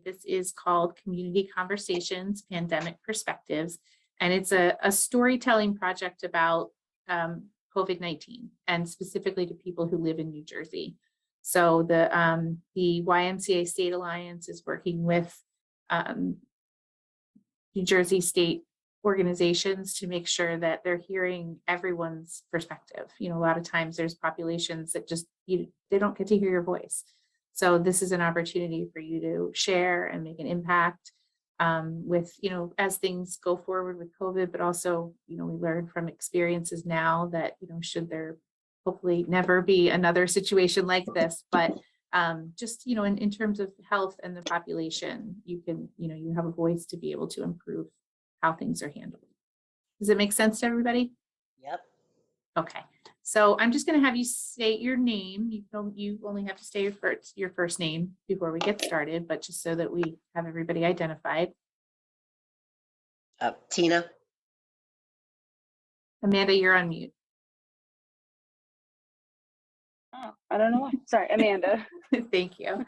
This is called Community Conversations, Pandemic Perspectives, and it's a storytelling project about COVID-19 and specifically to people who live in New Jersey. So the YMCA State Alliance is working with New Jersey state organizations to make sure that they're hearing everyone's perspective. You know, a lot of times there's populations that just, they don't get to hear your voice. So this is an opportunity for you to share and make an impact with, as things go forward with COVID, but also, we learn from experiences now that, should there hopefully never be another situation like this, but just, in terms of health and the population, you can, you have a voice to be able to improve how things are handled. Does it make sense to everybody? Yep. Okay. So I'm just going to have you state your name. You only have to say your first name before we get started, but just so that we have everybody identified. Tina. Amanda, you're on mute. Oh, I don't know why. Sorry, Amanda. Thank you.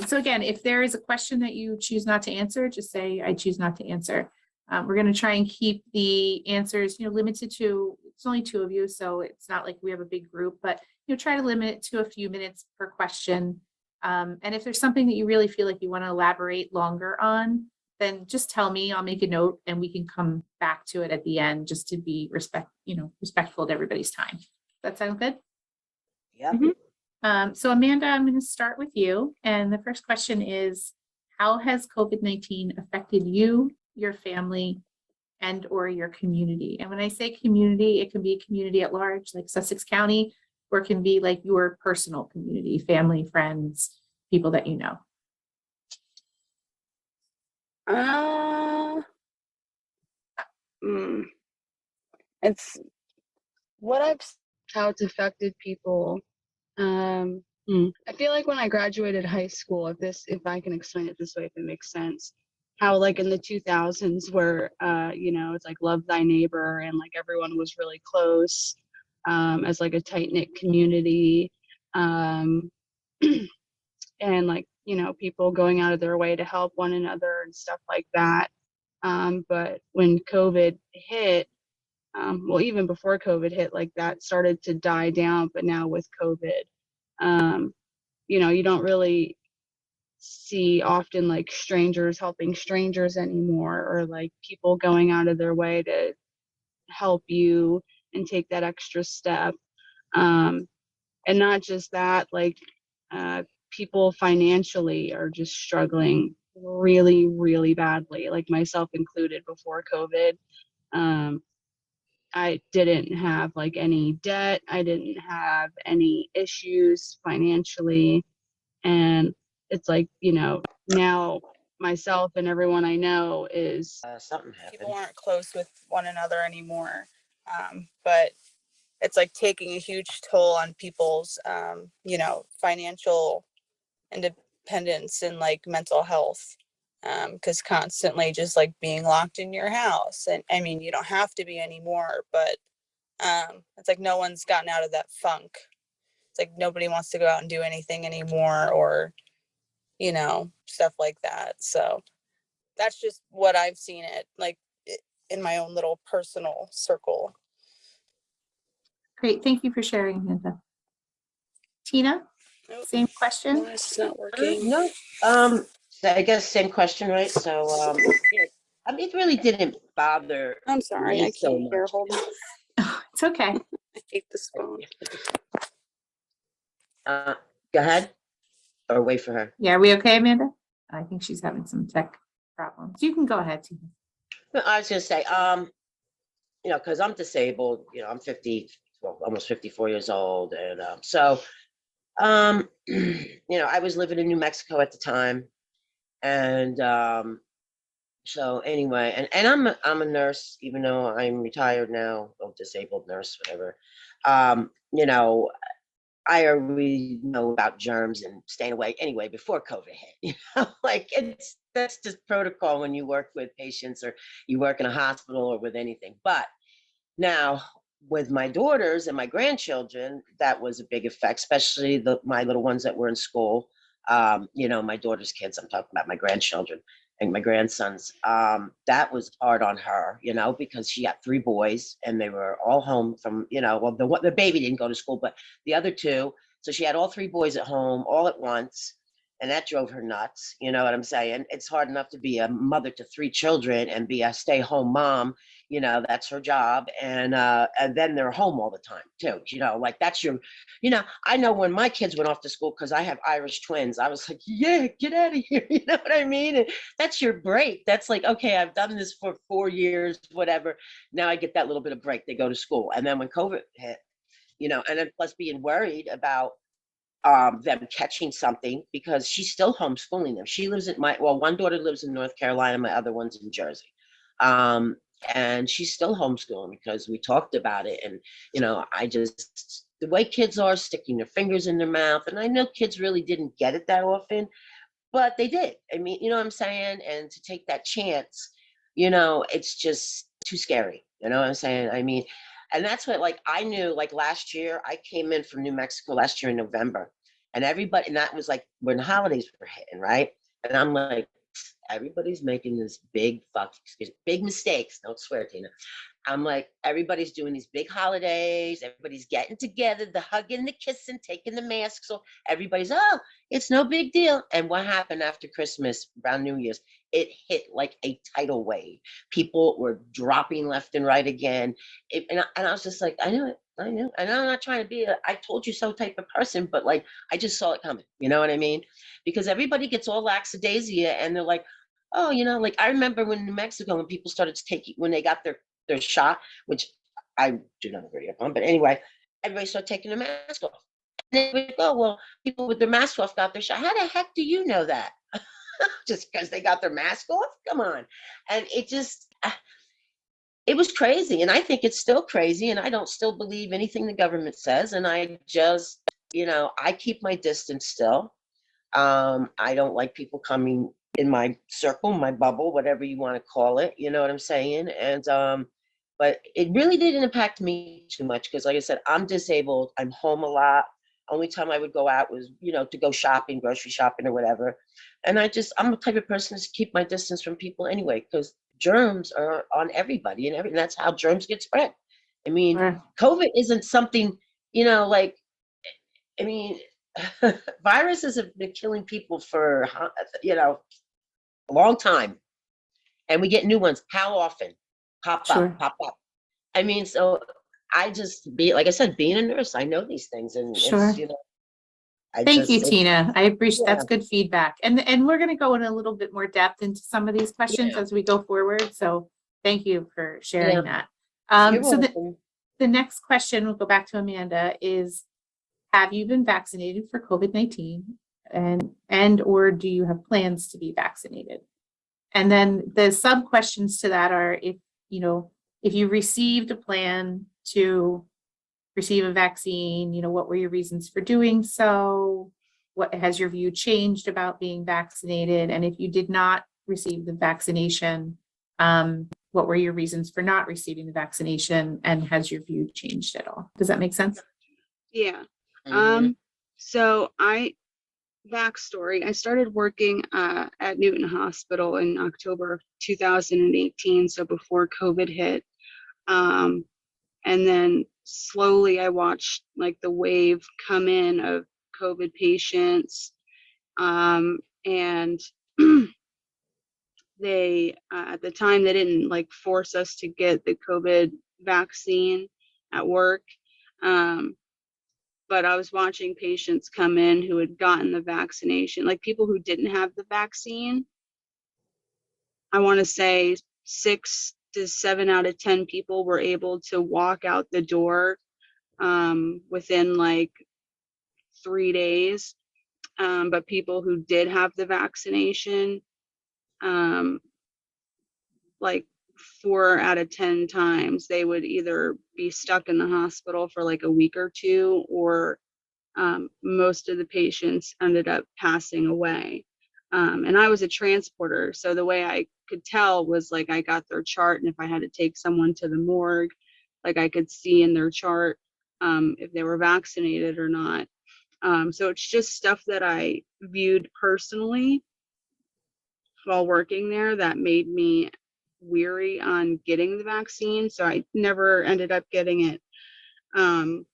So again, if there is a question that you choose not to answer, just say, I choose not to answer. We're going to try and keep the answers, limited to, it's only 2 of you, so it's not like we have a big group, but, try to limit it to a few minutes per question. And if there's something that you really feel like you want to elaborate longer on, then just tell me, I'll make a note and we can come back to it at the end just to be respectful to everybody's time. Does that sound good? Yep. Mm-hmm. So Amanda, I'm going to start with you. And the first question is, how has COVID-19 affected you, your family, and or your community? And when I say community, it can be a community at large, like Sussex County, or it can be like your personal community, family, friends, people that you know. It's what I've how it's affected people. I feel like when I graduated high school, if I can explain it this way, if it makes sense, how like in the 2000s where it's like love thy neighbor and like everyone was really close as like a tight-knit community, and like people going out of their way to help one another and stuff like that. But when COVID hit, well, even before COVID hit, like that started to die down. But now with COVID, you don't really see often like strangers helping strangers anymore, or like people going out of their way to help you and take that extra step. And not just that, like people financially are just struggling really, really badly, like myself included before COVID. I didn't have like any debt. I didn't have any issues financially. And it's like, now myself and everyone I know is Something happened. People aren't close with one another anymore. But it's like taking a huge toll on people's, financial independence and like mental health. Because constantly just like being locked in your house, and I mean, you don't have to be anymore, but it's like no one's gotten out of that funk. It's like nobody wants to go out and do anything anymore, or stuff like that. So that's just what I've seen it like in my own little personal circle. Great, thank you for sharing, Amanda. Tina, same question. It's not working. No. I guess same question, right? So, I mean, it really didn't bother. I'm sorry, I can't hear. Hold on. Oh, it's okay. I hate this phone. Go ahead, or wait for her. Yeah, are we okay, Amanda? I think she's having some tech problems. You can go ahead, Tina. I was gonna say, because I'm disabled. I'm 50, well, almost 54 years old, and I was living in New Mexico at the time. And so anyway, and I'm a nurse, even though I'm retired now, or disabled nurse, whatever. I already know about germs and staying away anyway before COVID hit. Like that's just protocol when you work with patients or you work in a hospital or with anything. But now with my daughters and my grandchildren, that was a big effect, especially my little ones that were in school. You know, my daughter's kids, I'm talking about my grandchildren and my grandsons. That was hard on her, you know, because she got 3 boys and they were all home from, you know, well, the baby didn't go to school, but the other 2. So she had all 3 boys at home all at once. And that drove her nuts. You know what I'm saying? It's hard enough to be a mother to 3 children and be a stay-home mom. You know, that's her job. And then they're home all the time too. You know, like that's your, you know, I know when my kids went off to school, because I have Irish twins, I was like, yeah, get out of here. You know what I mean? And that's your break. That's like, okay, I've done this for 4 years, whatever. Now I get that little bit of break. They go to school. And then when COVID hit, you know, and then plus being worried about them catching something, because she's still homeschooling them. She lives one daughter lives in North Carolina, my other one's in Jersey. And she's still homeschooling because we talked about it. And, you know, the way kids are sticking their fingers in their mouth, and I know kids really didn't get it that often, but they did. I mean, you know what I'm saying? And to take that chance, you know, it's just too scary. You know what I'm saying? I mean, and that's what, like, I knew, like, last year, I came in from New Mexico last year in November, and and that was like when the holidays were hitting, right? And I'm like, everybody's making this big mistakes. Don't swear, Tina. I'm like, everybody's doing these big holidays. Everybody's getting together, the hugging, the kissing, taking the masks off. Everybody's, oh, it's no big deal. And what happened after Christmas, around New Year's? It hit like a tidal wave. People were dropping left and right again. And I was just like, I knew it. I knew. And I'm not trying to be I told you so type of person, but like, I just saw it coming. You know what I mean? Because everybody gets all lackadaisia and they're like, oh, you know, like I remember when in New Mexico, when people started to when they got their shot, which I do not agree upon, but anyway, everybody started taking their mask off. And they would go, well, people with their mask off got their shot. How the heck do you know that? Just because they got their mask off? Come on. And it was crazy. And I think it's still crazy. And I don't still believe anything the government says. And I just, you know, I keep my distance still. I don't like people coming in my circle, my bubble, whatever you want to call it. You know what I'm saying? And but it really didn't impact me too much because, like I said, I'm disabled. I'm home a lot. Only time I would go out was, you know, to go shopping, grocery shopping or whatever. And I'm the type of person to keep my distance from people anyway, because germs are on everybody and that's how germs get spread. I mean, Sure. COVID isn't something, you know, like, I mean, viruses have been killing people for, you know, a long time. And we get new ones. How often? Pop Sure. up. I mean, so I just like I said, being a nurse, I know these things and Sure. it's, you know, Thank you, Tina. I appreciate yeah. that's good feedback. And we're going to go in a little bit more depth into some of these questions as we go forward. So thank you for sharing that. You're So welcome. the next question, we'll go back to Amanda, is have you been vaccinated for COVID-19 and or do you have plans to be vaccinated? And then the sub questions to that are if you received a plan to receive a vaccine, what were your reasons for doing so? What has your view changed about being vaccinated? And if you did not receive the vaccination, what were your reasons for not receiving the vaccination? And has your view changed at all? Does that make sense? Yeah. Mhm. So backstory, I started working at Newton Hospital in October of 2018, so before COVID hit. And then slowly I watched like the wave come in of COVID patients. And they, at the time, they didn't like force us to get the COVID vaccine at work. But I was watching patients come in who had gotten the vaccination, like people who didn't have the vaccine. I want to say 6 to 7 out of 10 people were able to walk out the door within like 3 days. But people who did have the vaccination, like 4 out of 10 times, they would either be stuck in the hospital for like a week or two, or most of the patients ended up passing away. And I was a transporter, so the way I could tell was like I got their chart, and if I had to take someone to the morgue, like I could see in their chart if they were vaccinated or not. So it's just stuff that I viewed personally while working there that made me weary on getting the vaccine. So I never ended up getting it. And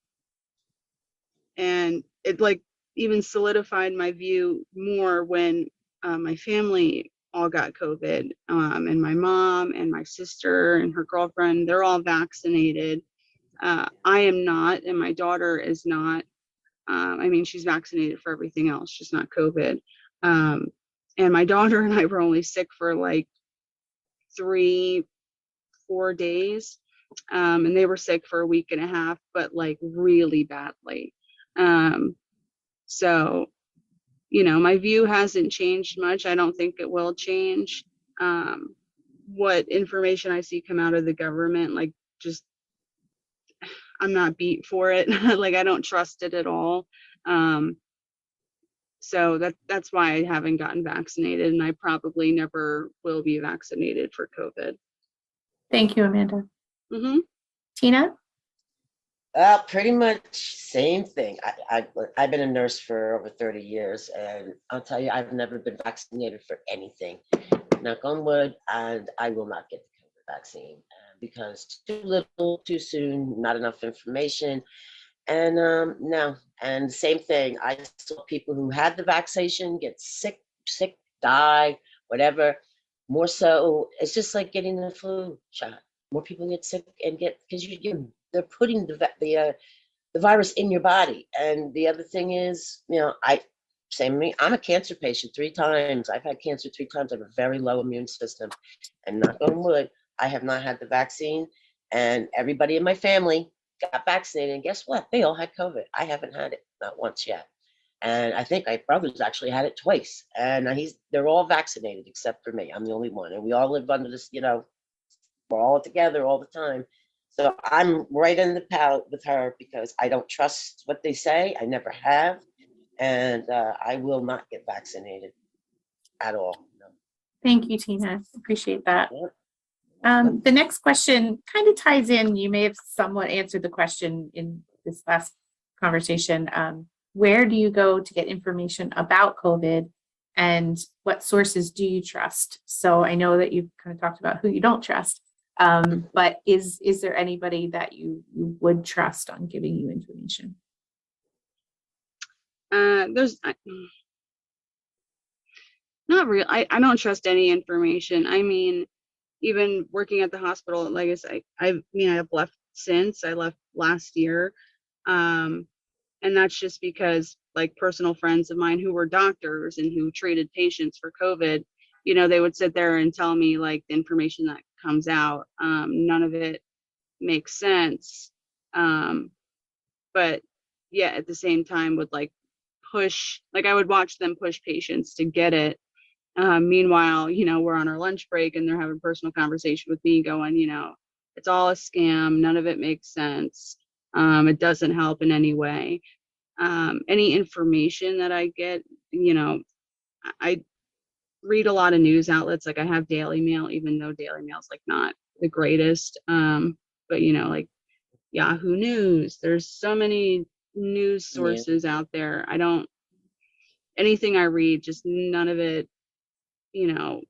it like even solidified my view more when my family all got COVID, and my mom and my sister and her girlfriend, they're all vaccinated. I am not, and my daughter is not. I mean, she's vaccinated for everything else, just not COVID. And my daughter and I were only sick for like 3-4 days. And they were sick for a week and a half, but like really badly. So, you know, my view hasn't changed much. I don't think it will change. What information I see come out of the government, like just, I'm not beat for it. Like I don't trust it at all. So that's why I haven't gotten vaccinated, and I probably never will be vaccinated for COVID. Thank you, Amanda. Mm-hmm. Tina? Pretty much same thing. I've been a nurse for over 30 years, and I'll tell you, I've never been vaccinated for anything. Knock on wood, and I will not get the COVID vaccine because too little, too soon, not enough information. And no, and same thing. I saw people who had the vaccination get sick, die, whatever. More so, it's just like getting the flu shot. More people get sick and get because they're putting the virus in your body. And the other thing is, you know, same me. I'm a cancer patient 3 times. I've had cancer 3 times. I have a very low immune system, and knock on wood, I have not had the vaccine. And everybody in my family got vaccinated, and guess what? They all had COVID. I haven't had it, not once yet. And I think my brother's actually had it twice, and they're all vaccinated except for me. I'm the only one, and we all live under this, you know, we're all together all the time. So I'm right in the pallet with her because I don't trust what they say. I never have, and I will not get vaccinated at all. No. Thank you, Tina. Appreciate that. Yep. The next question kind of ties in. You may have somewhat answered the question in this last conversation. Where do you go to get information about COVID, and what sources do you trust? So I know that you've kind of talked about who you don't trust, but is there anybody that you would trust on giving you information? There's not real. I don't trust any information. I mean, even working at the hospital, like I said, I've left since I left last year. And that's just because like personal friends of mine who were doctors and who treated patients for COVID, you know, they would sit there and tell me like the information that comes out. None of it makes sense. But yeah, at the same time would like push, like I would watch them push patients to get it. Meanwhile, you know, we're on our lunch break and they're having personal conversation with me going, you know, it's all a scam. None of it makes sense. It doesn't help in any way. Any information that I get, you know, I read a lot of news outlets. Like I have Daily Mail, even though Daily Mail is like not the greatest. But you know, like Yahoo News, there's so many news sources out there. Anything I read, just none of it, you know,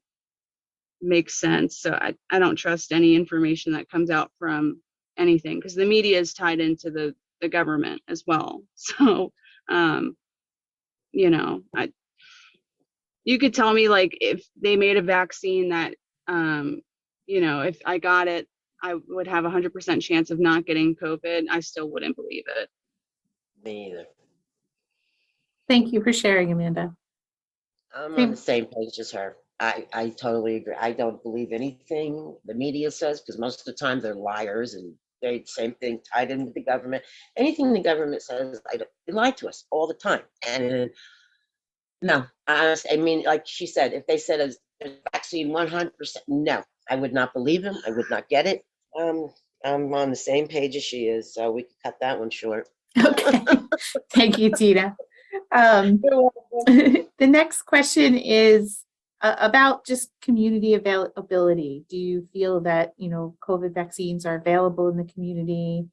makes sense. So I don't trust any information that comes out from anything because the media is tied into the government as well. So, you know, you could tell me like if they made a vaccine that, you know, if I got it, I would have 100% chance of not getting COVID. I still wouldn't believe it. Me either. Thank you for sharing, Amanda. I'm on the same page as her. I totally agree. I don't believe anything the media says because most of the time they're liars, and they same thing tied into the government. Anything the government says, they lie to us all the time. And no, I mean, like she said, if they said a vaccine 100%, no, I would not believe them. I would not get it. I'm on the same page as she is, so we can cut that one short. Okay. Thank you, Tina. The next question is about just community availability. Do you feel that, you know, COVID vaccines are available in the community?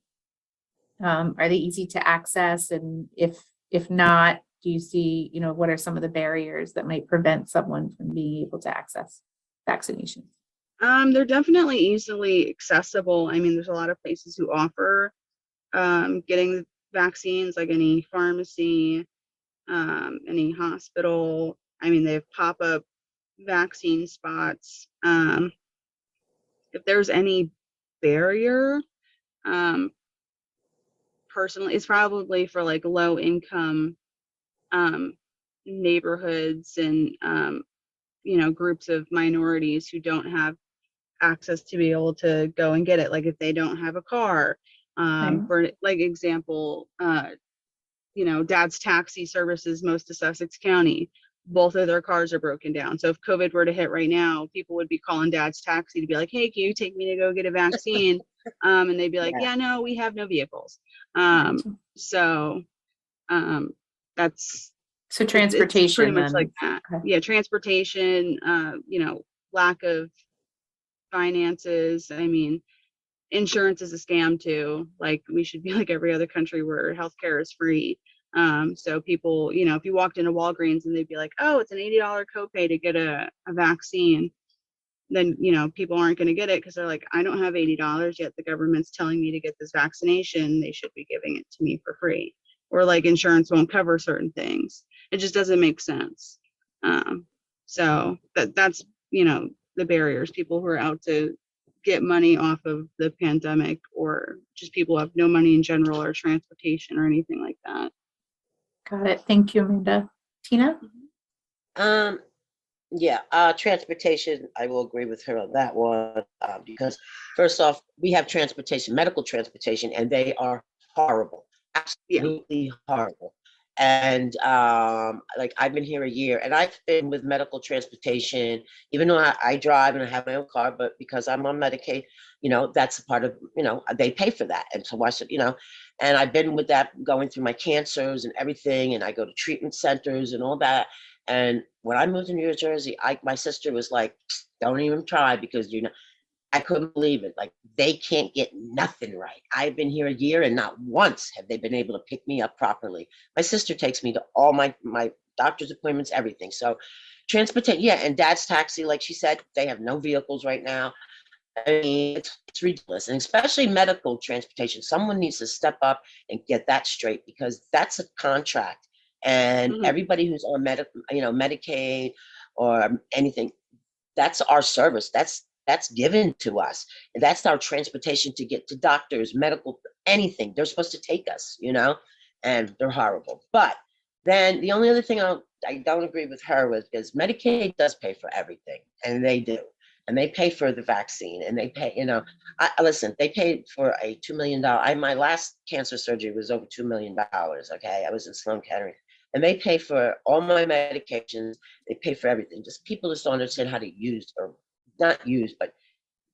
Are they easy to access? And if If not, do you see, what are some of the barriers that might prevent someone from being able to access vaccinations? They're definitely easily accessible. I mean, there's a lot of places who offer getting vaccines, like any pharmacy, any hospital. I mean, they have pop-up vaccine spots. If there's any barrier, personally, it's probably for like low income neighborhoods and groups of minorities who don't have access to be able to go and get it. Like if they don't have a car, for like example, Dad's taxi services most of Sussex County. Both of their cars are broken down. So if COVID were to hit right now, people would be calling Dad's taxi to be like, hey, can you take me to go get a vaccine? And they'd be like, yeah, no, we have no vehicles. So that's transportation, it's pretty much then. like that. Okay. Yeah, transportation, lack of finances. I mean, insurance is a scam too. Like we should be like every other country where healthcare is free. So people, if you walked into Walgreens and they'd be like, oh, it's an $80 copay to get a vaccine, then, people aren't going to get it because they're like, I don't have $80 yet. The government's telling me to get this vaccination. They should be giving it to me for free. Or like insurance won't cover certain things. It just doesn't make sense. So that's, the barriers, people who are out to get money off of the pandemic, or just people who have no money in general, or transportation or anything like that. Got it. Thank you, Amanda. Tina? Yeah, transportation, I will agree with her on that one, because first off, we have transportation, medical transportation, and they are horrible, absolutely horrible. And like I've been here a year, and I've been with medical transportation, even though I drive and I have my own car, but because I'm on Medicaid, that's a part of, they pay for that. And so why should, and I've been with that going through my cancers and everything, and I go to treatment centers and all that. And when I moved to New Jersey, my sister was like, don't even try, because I couldn't believe it. Like they can't get nothing right. I've been here a year and not once have they been able to pick me up properly. My sister takes me to all my doctor's appointments, everything. So transportation, yeah, and Dad's taxi, like she said, they have no vehicles right now. I mean, it's ridiculous, and especially medical transportation. Someone needs to step up and get that straight, because that's a contract. And everybody who's on Medicaid or anything, that's our service. That's given to us. And that's our transportation to get to doctors, medical, anything. They're supposed to take us, and they're horrible. But then the only other thing I don't agree with her with is Medicaid does pay for everything, and they do. And they pay for the vaccine, and they pay, listen, they paid for a $2 million. My last cancer surgery was over $2 million. Okay. I was in Sloan Kettering. And they pay for all my medications. They pay for everything. Just people just don't understand how to use, or not use, but,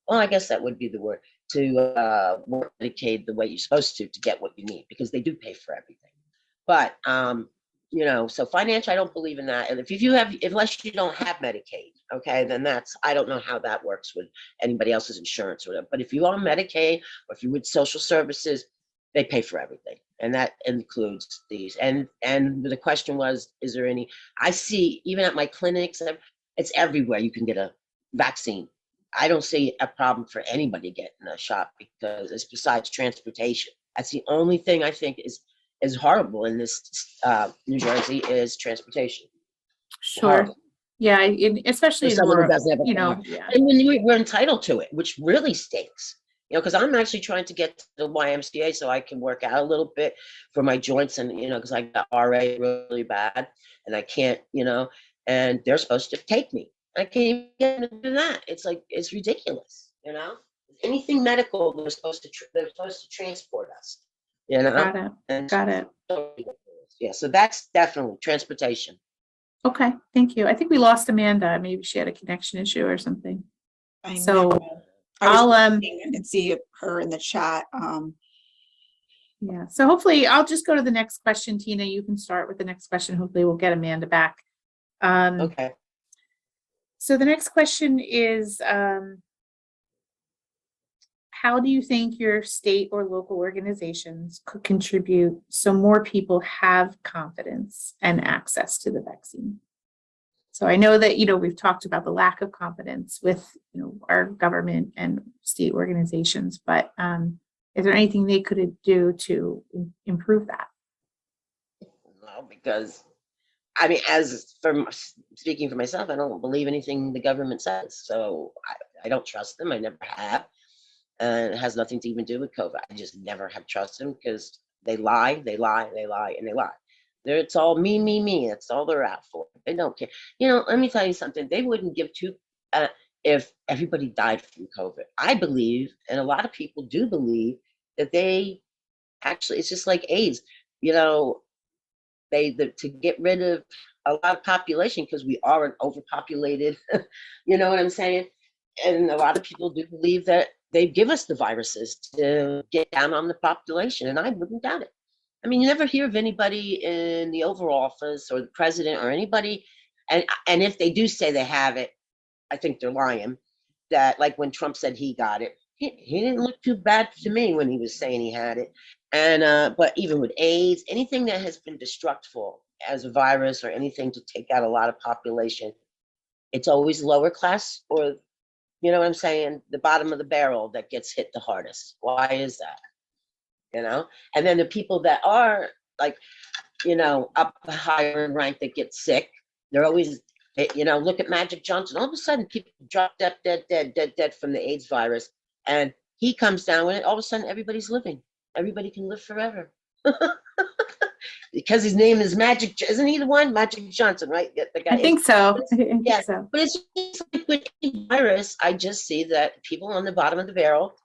well, I guess that would be the word, to work Medicaid the way you're supposed to get what you need, because they do pay for everything. But, so financial, I don't believe in that. And unless you don't have Medicaid, okay, then I don't know how that works with anybody else's insurance or whatever. But if you're on Medicaid, or if you're with social services, they pay for everything. And that includes these. And the question was, is there any, I see even at my clinics, it's everywhere you can get a vaccine. I don't see a problem for anybody getting a shot, because it's besides transportation. That's the only thing I think is horrible in this New Jersey is transportation. Sure. Horrible. Yeah, especially in rural, yeah. And when we're entitled to it, which really stinks. Because I'm actually trying to get to the YMCA so I can work out a little bit for my joints, and because I got RA really bad, and I can't, and they're supposed to take me. I can't even get them to do that. It's like, it's ridiculous. Anything medical, they're supposed to transport us. Got it. And Got it. Yeah, so that's definitely transportation. Okay, thank you. I think we lost Amanda. Maybe she had a connection issue or something. I So know. I'll and see her in the chat. Yeah, so hopefully I'll just go to the next question. Tina, you can start with the next question. Hopefully we'll get Amanda back. Okay. So the next question is, how do you think your state or local organizations could contribute so more people have confidence and access to the vaccine? So I know that, we've talked about the lack of confidence with, our government and state organizations, but is there anything they could do to improve that? No, because I mean, as from speaking for myself, I don't believe anything the government says. So I don't trust them. I never have. And it has nothing to even do with COVID. I just never have trusted them because they lie, and they lie. It's all me, me, me. That's all they're out for. They don't care. Let me tell you something. They wouldn't give two if everybody died from COVID. I believe, and a lot of people do believe, that they actually, it's just like AIDS. To get rid of a lot of population, because we are an overpopulated, you know what I'm saying? And a lot of people do believe that they give us the viruses to get down on the population, and I wouldn't doubt it. I mean, you never hear of anybody in the Oval Office or the president or anybody, and if they do say they have it, I think they're lying. That, like when Trump said he got it, he didn't look too bad to me when he was saying he had it. And but even with AIDS, anything that has been destructful as a virus or anything to take out a lot of population, it's always lower class, or you know what I'm saying, the bottom of the barrel that gets hit the hardest. Why is that? And then the people that are like, up higher in rank that get sick, they're always, look at Magic Johnson. All of a sudden, people drop dead from the AIDS virus, and he comes down with it. All of a sudden, everybody's living. Everybody can live forever. Because his name is Magic, isn't he the one? Magic Johnson, right? The guy I think so. yeah. But it's just like with any virus, I just see that people on the bottom of the barrel,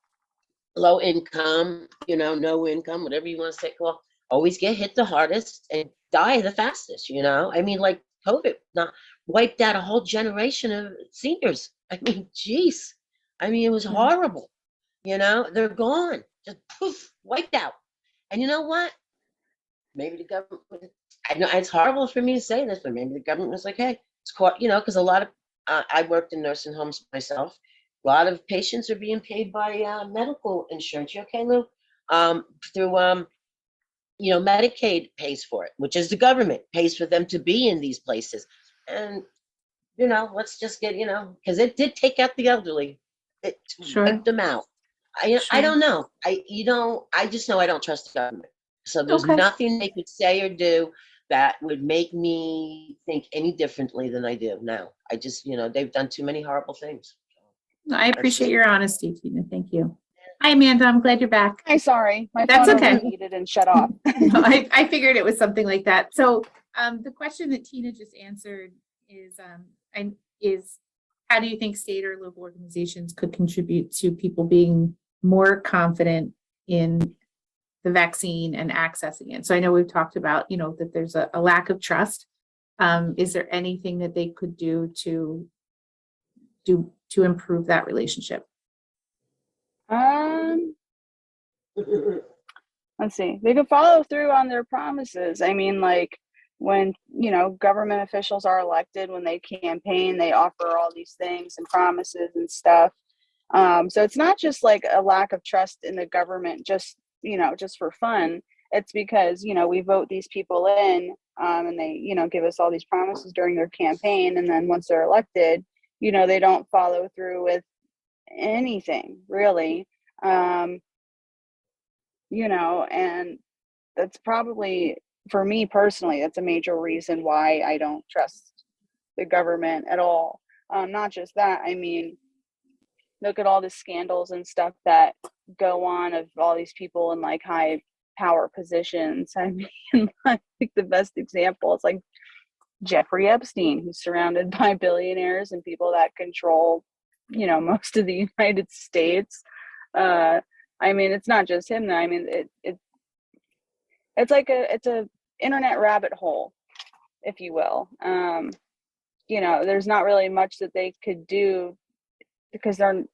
low income, no income, whatever you want to say, well, always get hit the hardest and die the fastest, I mean, like COVID not wiped out a whole generation of seniors. I mean, geez. I mean, it was horrible. They're gone. Just poof, wiped out. And you know what? Maybe the government, I know it's horrible for me to say this, but maybe the government was like, hey, it's quite, because a lot of, I worked in nursing homes myself. A lot of patients are being paid by medical insurance. You okay, Lou? Through, Medicaid pays for it, which is the government pays for them to be in these places. And, let's just get, because it did take out the elderly. It wiped them out. I don't know. I just know I don't trust the government. So there's nothing they could say or do that would make me think any differently than I do now. I just, they've done too many horrible things. No, I appreciate your honesty, Tina. Thank you. Hi, Amanda. I'm glad you're back. Hi, sorry. My That's phone okay. overheated and shut off. No, I figured it was something like that. So the question that Tina just answered is how do you think state or local organizations could contribute to people being more confident in the vaccine and accessing it? So I know we've talked about, that there's a lack of trust. Is there anything that they could do to improve that relationship? Let's see. They could follow through on their promises. I mean, like when, government officials are elected, when they campaign, they offer all these things and promises and stuff. So it's not just like a lack of trust in the government, just for fun. It's because, we vote these people in, and they, give us all these promises during their campaign. And then once they're elected, they don't follow through with anything really. And that's probably, for me personally, that's a major reason why I don't trust the government at all. Not just that, I mean, look at all the scandals and stuff that go on of all these people in like high power positions. I mean, I think the best example is like Jeffrey Epstein, who's surrounded by billionaires and people that control, most of the United States. I mean, it's not just him. I mean, it's like it's a internet rabbit hole, if you will. There's not really much that they could do because they're,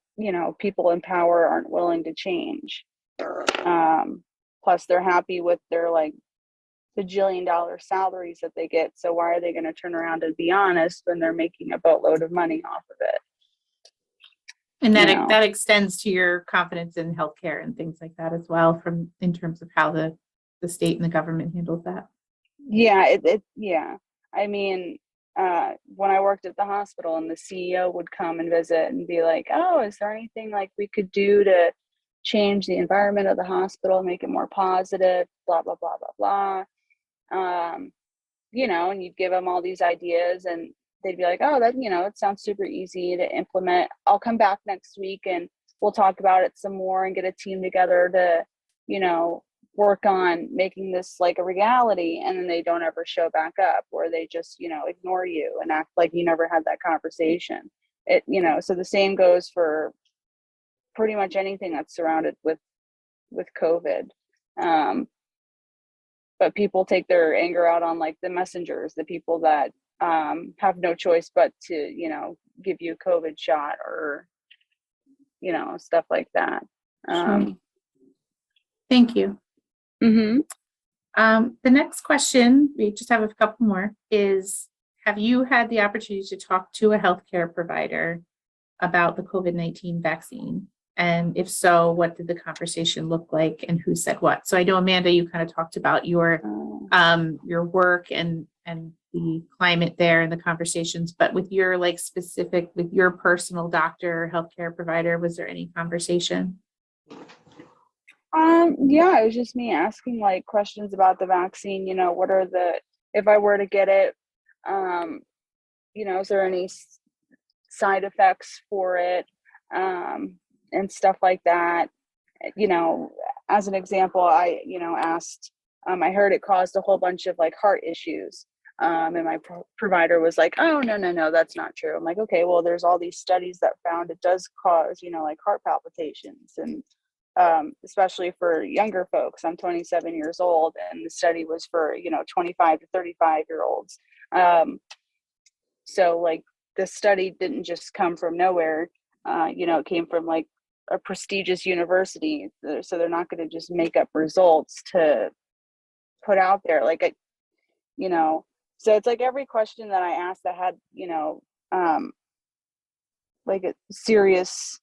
people in power aren't willing to change. Plus they're happy with their like bajillion-dollar salaries that they get. So why are they going to turn around and be honest when they're making a boatload of money off of it? And you that know. that extends to your confidence in healthcare and things like that as well, from in terms of how the state and the government handles that. Yeah, yeah. I mean, when I worked at the hospital and the CEO would come and visit and be like, "Oh, is there anything like we could do to change the environment of the hospital, make it more positive, blah, blah, blah, blah, blah." You know, and you'd give them all these ideas and they'd be like, "Oh, that, you know, it sounds super easy to implement. I'll come back next week and we'll talk about it some more and get a team together to, you know, work on making this like a reality." And then they don't ever show back up, or they just, you know, ignore you and act like you never had that conversation. It, you know, so the same goes for pretty much anything that's surrounded with COVID. But people take their anger out on like the messengers, the people that have no choice but to, you know, give you a COVID shot or, you know, stuff like that. Sure. Thank you. Mm-hmm. The next question, we just have a couple more, is have you had the opportunity to talk to a healthcare provider about the COVID-19 vaccine? And if so, what did the conversation look like and who said what? So I know, Amanda, you kind of talked about your work and the climate there and the conversations, but with your like specific, with your personal doctor, healthcare provider, was there any conversation? Yeah, it was just me asking like questions about the vaccine, you know, what are the, if I were to get it, you know, is there any side effects for it? And stuff like that. You know, as an example, I, you know, asked, I heard it caused a whole bunch of like heart issues. And my provider was like, "Oh, no, that's not true." I'm like, "Okay, well, there's all these studies that found it does cause, you know, like heart palpitations, and especially for younger folks." I'm 27 years old, and the study was for, you know, 25 to 35-year-olds. So like the study didn't just come from nowhere. You know, it came from like a prestigious university, so they're not going to just make up results to put out there. Like, you know, so it's like every question that I asked that had, you know, like a serious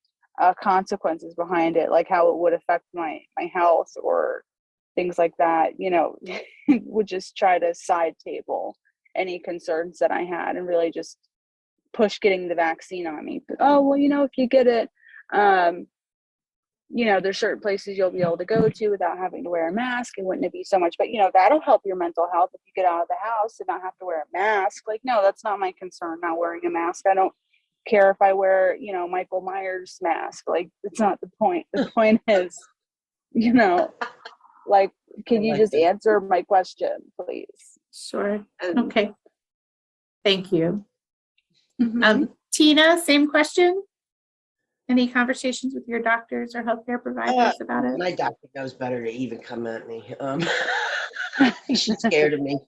consequences behind it, like how it would affect my health or things like that, you know, would just try to side table any concerns that I had and really just push getting the vaccine on me. But, "Oh, well, you know, if you get it, you know, there's certain places you'll be able to go to without having to wear a mask, and wouldn't it be so much, but, you know, that'll help your mental health if you get out of the house and not have to wear a mask." Like, no, that's not my concern, not wearing a mask. I don't care if I wear, you know, Michael Myers mask. Like, it's not the point. The point is, you know, like, can you just answer my question, please? Sure. And, Okay. Thank you. mhm. Tina, same question. Any conversations with your doctors or healthcare providers about it? My doctor knows better to even come at me. She's scared of me.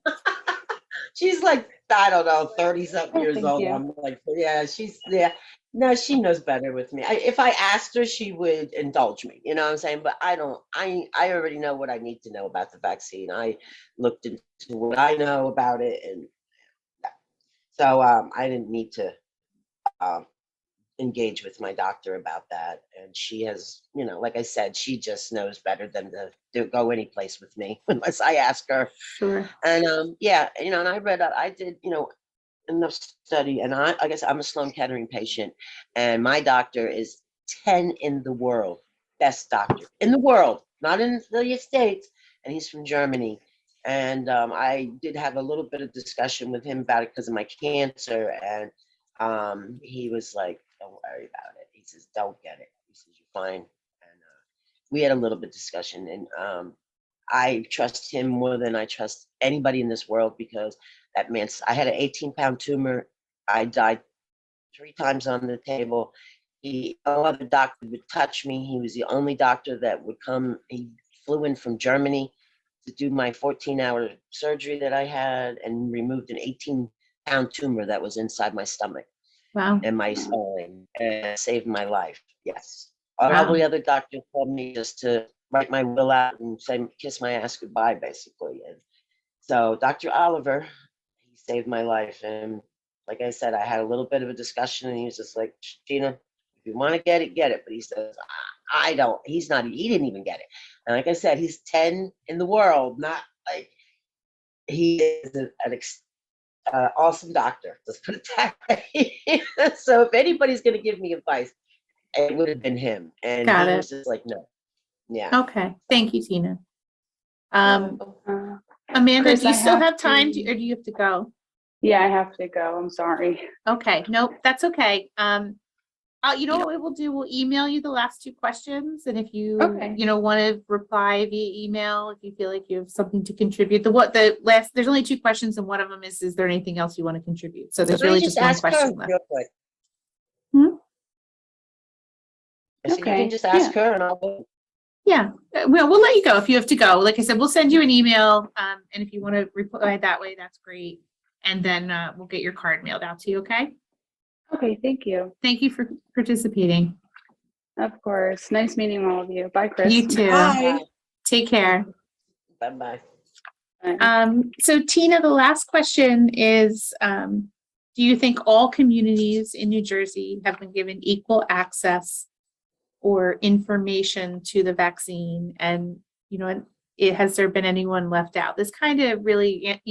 She's like, I don't know, 30-something years Thank old. you. I'm like, yeah. No, she knows better with me. If I asked her, she would indulge me. You know what I'm saying? But I don't. I already know what I need to know about the vaccine. I looked into what I know about it, and so I didn't need to um, engage with my doctor about that. And she has, you know, like I said, she just knows better than to go any place with me unless I ask her. Sure. And yeah, you know, and I read up, I did, you know, enough study, and I guess I'm a Sloan Kettering patient, and my doctor is 10 in the world, best doctor in the world, not in the States, and he's from Germany. And I did have a little bit of discussion with him about it because of my cancer, and he was like, "Don't worry about it." He says, "Don't get it." He says, "You're fine." And we had a little bit discussion, and I trust him more than I trust anybody in this world, because that man, I had an 18-pound tumor. I died 3 times on the table. No other doctor would touch me. He was the only doctor that would come. He flew in from Germany to do my 14-hour surgery that I had and removed an 18-pound tumor that was inside my stomach Wow. and my spine and saved my life. Yes. Wow. All the other doctors told me just to write my will out and say, kiss my ass goodbye, basically. And so Dr. Oliver, he saved my life. And like I said, I had a little bit of a discussion, and he was just like, "Gina, If you want to get it. But he says, I don't, he didn't even get it. And like I said, he's 10 in the world, not like he is an awesome doctor. Let's put it that way. So if anybody's going to give me advice, it would have been him. And Got he it. was just like, no. Yeah. Okay, thank you, Tina. Uh, Amanda, Chris, do you I still have have time to- or do you have to go? Yeah, I have to go. I'm sorry. Okay, nope, that's okay. You know what we will do? We'll email you the last two questions, and if you, Okay. want to reply via email, if you feel like you have something to contribute. There's only two questions, and one of them is there anything else you want to contribute? So there's Can I really just one ask her question left. real quick? Hmm? I said, you Okay, can just ask her and I'll go. Yeah, we'll let you go if you have to go. Like I said, we'll send you an email, and if you want to reply that way, that's great. And then we'll get your card mailed out to you. Okay. Okay, thank you. Thank you for participating. Of course. Nice meeting all of you. Bye, Chris. You too. Bye. Take care. Bye-bye. Bye. So Tina, the last question is, do you think all communities in New Jersey have been given equal access or information to the vaccine? And, has there been anyone left out? This kind of really,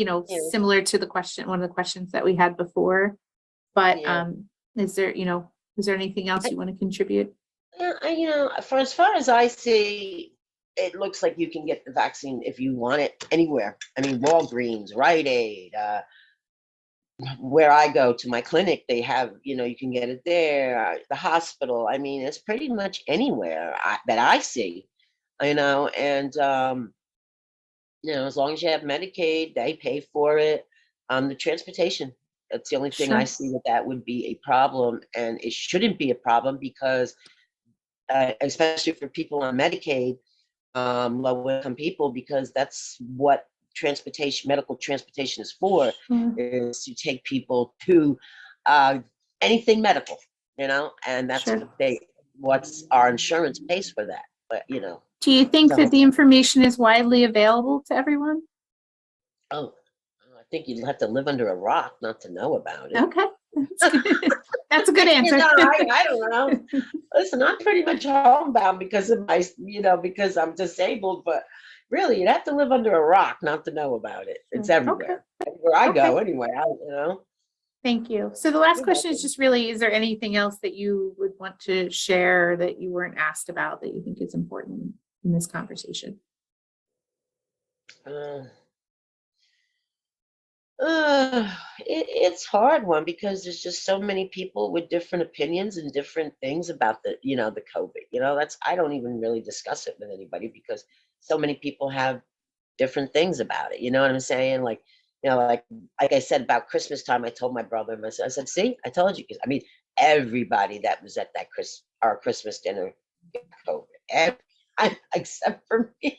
similar to one of the questions that we had before, but, Yeah. is there anything else you want to contribute? Yeah, for as far as I see, it looks like you can get the vaccine if you want it anywhere. I mean, Walgreens, Rite Aid, where I go to my clinic, they have, you can get it there, the hospital. I mean, it's pretty much anywhere that I see, and, as long as you have Medicaid, they pay for it. The transportation, that's the only thing I Sure. see that would be a problem, and it shouldn't be a problem because especially for people on Medicaid, low-income people, because that's what medical transportation is for, is to take people to anything medical, and that's Sure. what's our insurance pays for that. But Do you think So- that the information is widely available to everyone? oh, I think you'd have to live under a rock not to know about it. Okay. That's good. That's a good answer. I don't know. Listen, I'm pretty much homebound because of my, because I'm disabled, but really, you'd have to live under a rock not to know about it. It's everywhere. Everywhere I go, anyway, Thank you. So the last You're question is welcome. just really, is there anything else that you would want to share that you weren't asked about that you think is important in this conversation? It's hard one because there's just so many people with different opinions and different things about the COVID. I don't even really discuss it with anybody because so many people have different things about it. You know what I'm saying? Like I said about Christmas time, I told my brother and I said, see, I told you. I mean, everybody that was at that our Christmas dinner got COVID, except for me.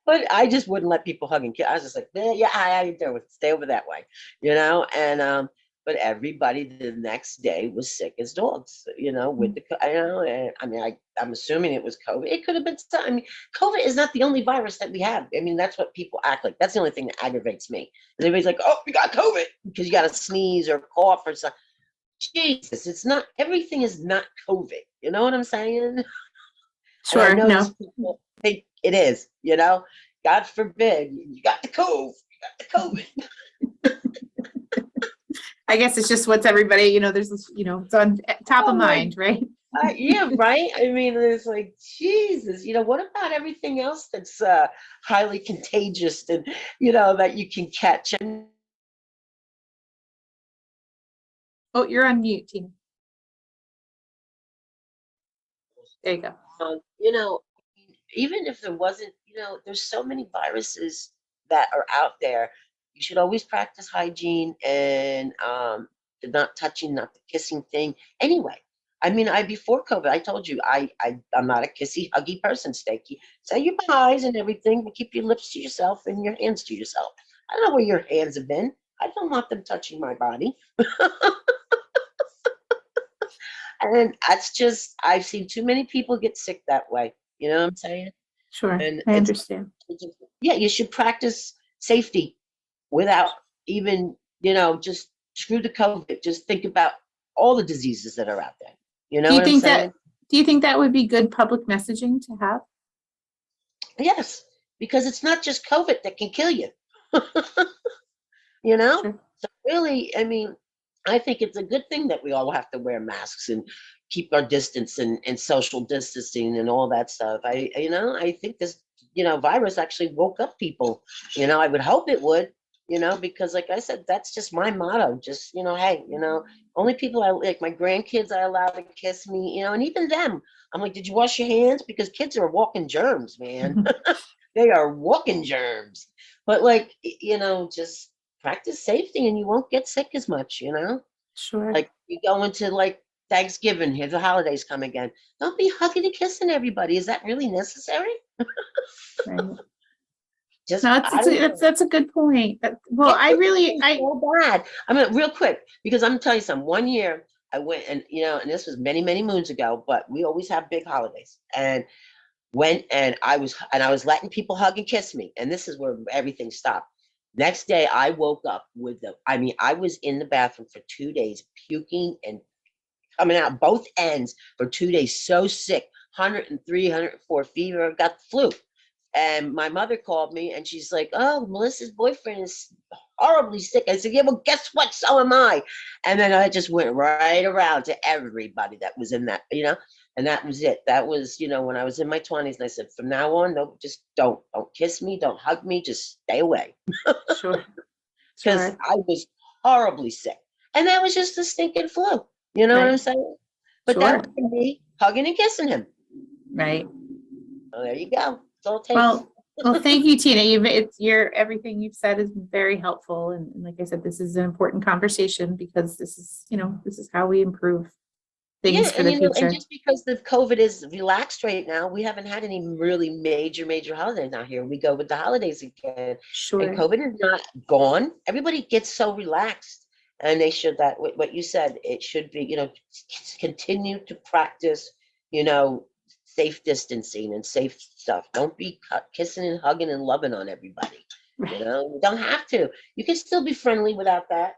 But I just wouldn't let people hug and kiss. I was just like, yeah, how you doing? Stay over that way, and but everybody the next day was sick as dogs, with the, and I mean, I'm assuming it was COVID. It could have been, I mean, COVID is not the only virus that we have. I mean, that's what people act like. That's the only thing that aggravates me. And everybody's like, oh, we got COVID because you got to sneeze or cough or something. Jesus, it's not, everything is not COVID. You know what I'm saying? Sure. And I know No. these people think it is, God forbid, you got the COVID, I guess it's just what's everybody, there's this, it's on top of Oh my mind, right? Yeah, right. I mean, it's like, Jesus, what about everything else that's highly contagious and, that you can catch? And Oh, you're on mute, Tina. There you go. even if there wasn't, there's so many viruses that are out there. You should always practice hygiene and the not touching, not the kissing thing. Anyway, I mean, before COVID, I told you I'm not a kissy, huggy person. Say your byes and everything, but keep your lips to yourself and your hands to yourself. I don't know where your hands have been. I don't want them touching my body. And that's just, I've seen too many people get sick that way. You know what I'm saying? Sure. And I understand. Yeah, you should practice safety without even, just screw the COVID. Just think about all the diseases that are out there. You know Do you what I'm think saying? do you think that would be good public messaging to have? Yes, because it's not just COVID that can kill you. You know? Sure. So really, I mean, I think it's a good thing that we all have to wear masks and keep our distance and social distancing and all that stuff. I think this, virus actually woke up people. I would hope it would, because like I said, that's just my motto. Just, hey, only people I like, my grandkids are allowed to kiss me, and even them. I'm like, did you wash your hands? Because kids are walking germs, man. They are walking germs. But like, just practice safety and you won't get sick as much, Sure. like you go into like Thanksgiving, here the holidays come again. Don't be hugging and kissing everybody. Is that really necessary? Right. Just No, I don't know. that's a good point. Well, It's so bad. I mean, real quick, because I'm gonna tell you something. One year I went and and this was many, many moons ago, but we always have big holidays. And went and I was letting people hug and kiss me. And this is where everything stopped. Next day I woke up with I was in the bathroom for 2 days, puking and coming out both ends for 2 days, so sick, 103, 104 fever, got the flu. And my mother called me and she's like, oh, Melissa's boyfriend is horribly sick. I said, yeah, well, guess what? So am I. And then I just went right around to everybody that was in that, and that was it. That was, when I was in my 20s, and I said, from now on, no, just don't kiss me, don't hug me, just stay away. Sure. Because Sure. I was horribly sick. And that was just a stinking flu. You know what Right. I'm saying? But Sure. that was me hugging and kissing him. Right. So there you go. It's all it takes. Well, thank you, Tina. Everything you've said is very helpful. And like I said, this is an important conversation because this is how we improve things for the future. And just because the COVID is relaxed right now, we haven't had any really major holidays out here. We go with the holidays again. Sure. And COVID is not gone. Everybody gets so relaxed. And they should, that what you said, it should be, continue to practice, safe distancing and safe stuff. Don't be kissing and hugging and loving on everybody. Right. You don't have to. You can still be friendly without that.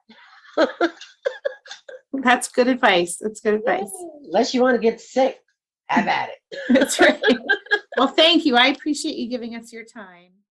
That's good advice. That's good advice. Unless you want to get sick, have at it. That's right. Well, thank you. I appreciate you giving us your time.